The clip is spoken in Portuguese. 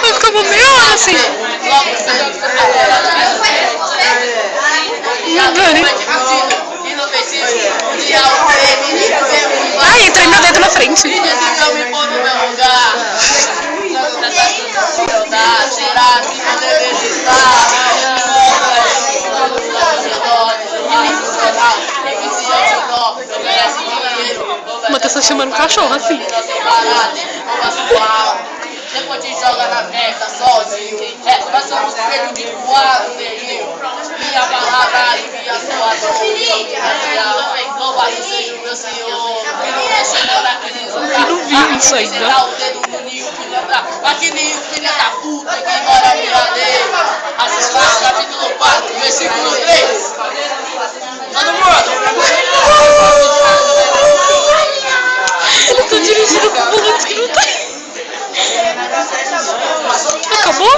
Eu ficava meia hora assim. Ai, entrei meu dedo na frente. Será que não deveria estar? O Matheus tá chamando um cachorro assim. Depois te joga na merda sozinho. Nós somos filhos de quatro, neguinho. Minha palavra alivia a sua dor. Louvado seja o meu Senhor. Eu não vi isso ainda. Aqui nenhum filho da puta que mora no Miradeiro. Assista capítulo 4, versículo 3. Todo mundo. Eles estão dirigindo com volantes que não tem. Acabou?